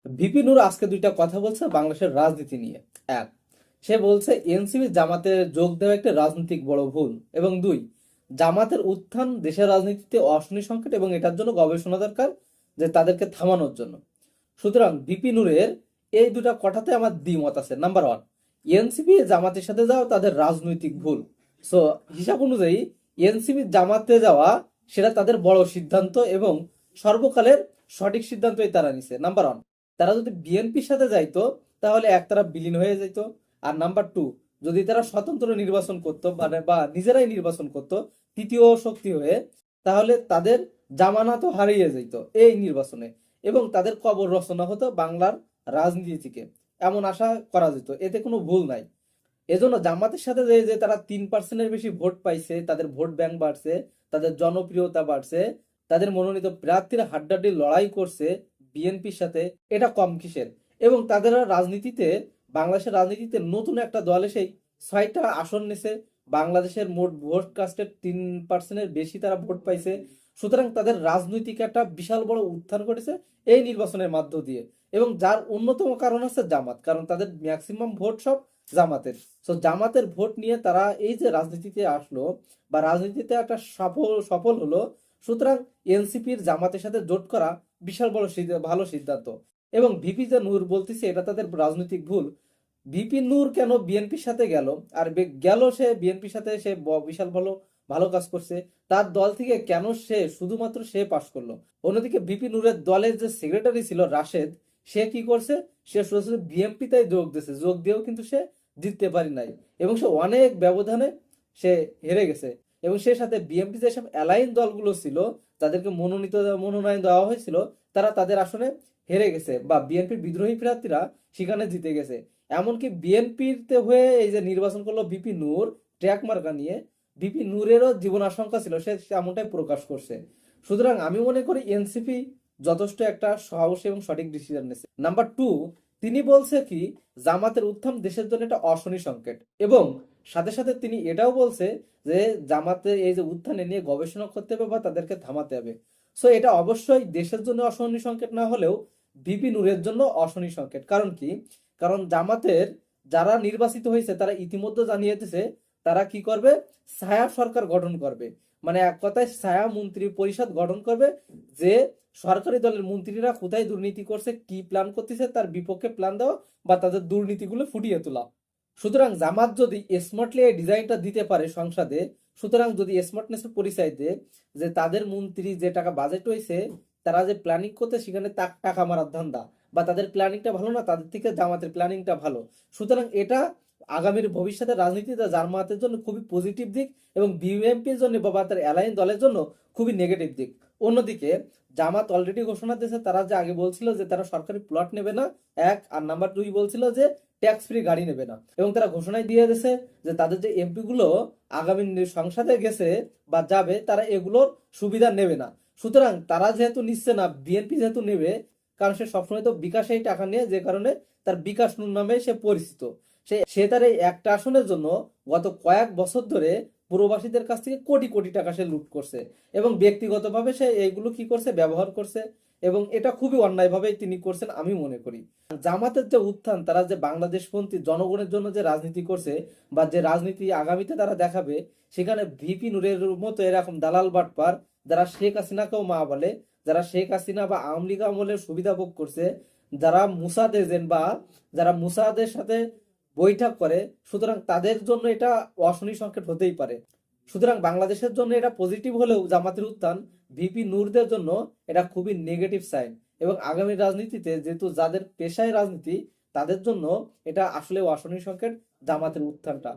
VP নূর আজকে দুইটা কথা বলছে বাংলাদেশের রাজনীতি নিয়ে। এক, সে বলছে এনসিপি জামাতে যোগ দেওয়া একটা রাজনৈতিক বড় ভুল, এবং দুই, জামাতের উত্থান দেশের রাজনীতিতে অশনি সংকট এবং এটার জন্য গবেষণা দরকার, যে তাদেরকে থামানোর জন্য। সুতরাং ভিপি নূরের এই দুটা কথাতে আমার দ্বিমত আছে। নাম্বার ওয়ান, এনসিপি জামাতের সাথে যাওয়া তাদের রাজনৈতিক ভুল। সো হিসাব অনুযায়ী এনসিপি জামাতে যাওয়া সেটা তাদের বড় সিদ্ধান্ত এবং সর্বকালের সঠিক সিদ্ধান্তই তারা নিছে। নাম্বার ওয়ান, তারা যদি বিএনপির সাথে যাইতো তাহলে একতারা বিলীন হয়ে যেত। আর নাম্বার টু, যদি তারা স্বতন্ত্র নির্বাচন করতো মানে বা নিজেরাই নির্বাচন করতো তৃতীয় শক্তি হয়ে, তাহলে তাদের জামানত হারিয়ে যেত এই নির্বাচনে এবং তাদের কবর রচনা হতো বাংলার রাজনীতি থেকে, এমন আশা করা যেত। এতে কোনো ভুল নাই। এজন্য জামাতের সাথে যে যে তারা 3%-এর বেশি ভোট পাইছে, তাদের ভোট ব্যাংক বাড়ছে, তাদের জনপ্রিয়তা বাড়ছে, তাদের মনোনীত প্রার্থীরা হাড্ডাহাড্ডি লড়াই করছে বিএনপির সাথে, এটা কম কিসের? এবং তাদের রাজনীতিতে, বাংলাদেশের রাজনীতিতে নতুন একটা দল এসেই 6টা আসন নিছে। বাংলাদেশের মোট ভোট কাস্টের 3%-এর বেশি তারা ভোট পাইছে। সুতরাং তাদের রাজনৈতিক একটা বিশাল বড় উত্থান ঘটেছে এই নির্বাচনের মাধ্য দিয়ে। এবং যার অন্যতম কারণ আছে জামাত, কারণ তাদের ম্যাক্সিমাম ভোট সব জামাতের। তো জামাতের ভোট নিয়ে তারা এই যে রাজনীতিতে আসলো বা রাজনীতিতে একটা সফল সফল হলো। সুতরাং এনসিপির জামাতের সাথে জোট করা বিশাল বড় ভালো সিদ্ধান্ত। এবং ভিপি যে নূর বলতেছে এটা তাদের রাজনৈতিক ভুল। ভিপি নূর কেন বিএনপির সাথে গেল? আর গেল সে বিএনপির সাথে, সে বিশাল ভালো ভালো কাজ করছে। তার দল থেকে কেন সে শুধুমাত্র সে পাশ করলো? অন্যদিকে ভিপি নূরের দলের যে সেক্রেটারি ছিল রাশেদ, সে কি করছে? সে শুধু বিএনপিতে যোগ দিয়েছে, যোগ দিয়েও কিন্তু সে জিততে পারি নাই এবং সে অনেক ব্যবধানে সে হেরে গেছে। এবং সে সাথে বিএনপি যেসব অ্যালাইন দলগুলো ছিল, যাদেরকে মনোনয়ন দেওয়া হয়েছিল, তারা তাদের আসনে হেরে গেছে বা বিএনপির বিদ্রোহী প্রার্থীরা সেখানে জিতে গেছে। এমনকি বিএনপিতে হয়ে এই যে নির্বাচন করলো ভিপি নূর ট্র্যাক মার্কা নিয়ে, ভিপি নূরেরও জীবন আশঙ্কা ছিল, সে এমনটাই প্রকাশ করছে। সুতরাং আমি মনে করি এনসিপি যথেষ্ট একটা সাহসী এবং সঠিক ডিসিশন নিয়েছে। নাম্বার টু, তিনি বলছে কি জামাতের উত্থান দেশের জন্য একটা অশনি সংকেত, এবং সাথে সাথে তিনি এটাও বলছে যে জামাতে এই যে উত্থানে নিয়ে গবেষণা করতে হবে বা তাদেরকে থামাতে হবে। সো এটা অবশ্যই দেশের জন্য অশনি সংকেত না হলেও ভিপি নূরের জন্য অশনি সংকেত। কারণ কি? কারণ জামাতের যারা নির্বাচিত হয়েছে তারা ইতিমধ্যে জানিয়ে দিয়েছে তারা কি করবে, ছায়া সরকার গঠন করবে। মানে এক কথায় ছায়া মন্ত্রী পরিষদ গঠন করবে, যে সরকারি দলের মন্ত্রীরা কোথায় দুর্নীতি করছে, কি প্ল্যান করতেছে, তার বিপক্ষে প্ল্যান দেওয়া বা তাদের দুর্নীতিগুলো ফুটিয়ে তোলা। সুতরাং জামাত যদি স্মার্টলি এই ডিজাইনটা দিতে পারে সংসদে, সুতরাং যদি স্মার্টনেসের পরিচয় দেয় যে তাদের মন্ত্রী যে টাকা বাজেট হয়েছে, তারা যে প্ল্যানিং করতে সেখানে টাকা মারার ধান্দা, বা তাদের প্ল্যানিংটা ভালো না, তাদের থেকে জামাতের প্ল্যানিংটা ভালো। সুতরাং এটা আগামীর ভবিষ্যতে রাজনীতিতে জামাতের জন্য খুবই পজিটিভ দিক এবং বিএনপির জন্য বা তার অ্যালায়েন্স দলের জন্য খুবই নেগেটিভ দিক। অন্যদিকে জামাত অলরেডি ঘোষণা দিয়েছে, তারা যে আগে বলছিল যে তারা সরকারি প্লট নেবে না, এক, আর নাম্বার দুই বলছিল যে ট্যাক্স ফ্রি গাড়ি নেবে না। এবং তারা ঘোষণায় দিয়ে দিয়েছে যে তাদের যে এমপি গুলো আগামী সংসদে গেছে বা যাবে, তারা এগুলোর সুবিধা নেবে না। সুতরাং তারা যেহেতু নিচ্ছে না, বিএনপি যেহেতু নেবে, কারণ সে সবসময় তো বিকাশেই টাকা নিয়ে, যে কারণে তার বিকাশ নূর নামে সে পরিচিত। সে তার এই একটা আসনের জন্য গত কয়েক বছর ধরে প্রবাসীদের কাছ থেকে কোটি কোটি টাকা সে লুট করছে এবং ব্যক্তিগতভাবে সে এইগুলো কি করছে, ব্যবহার করছে। এবং এটা খুবই অন্যায়ভাবে তিনি করছেন আমি মনে করি। জামাতের যে উত্থান, তারা যে বাংলাদেশপন্থী জনগণের জন্য যে রাজনীতি করছে বা যে রাজনীতি আগামীতে তারা দেখাবে, সেখানে ভিপি নূরের মতো এরকম দালাল বাটপার, যারা শেখ হাসিনাকেও মা বলে, যারা শেখ হাসিনা বা আওয়ামী লীগ আমলের সুবিধা ভোগ করছে, যারা মুসাদ এজেন্ট বা যারা মুসাদের সাথে বৈঠক করে, সুতরাং তাদের জন্য এটা অশনি সংকেত হতেই পারে। সুতরাং বাংলাদেশের জন্য এটা পজিটিভ হলেও জামাতের উত্থান ভিপি নূরদের জন্য এটা খুবই নেগেটিভ সাইন। এবং আগামী রাজনীতিতে যেহেতু যাদের পেশায় রাজনীতি, তাদের জন্য এটা আসলে অশনি সংকেত জামাতের উত্থানটা।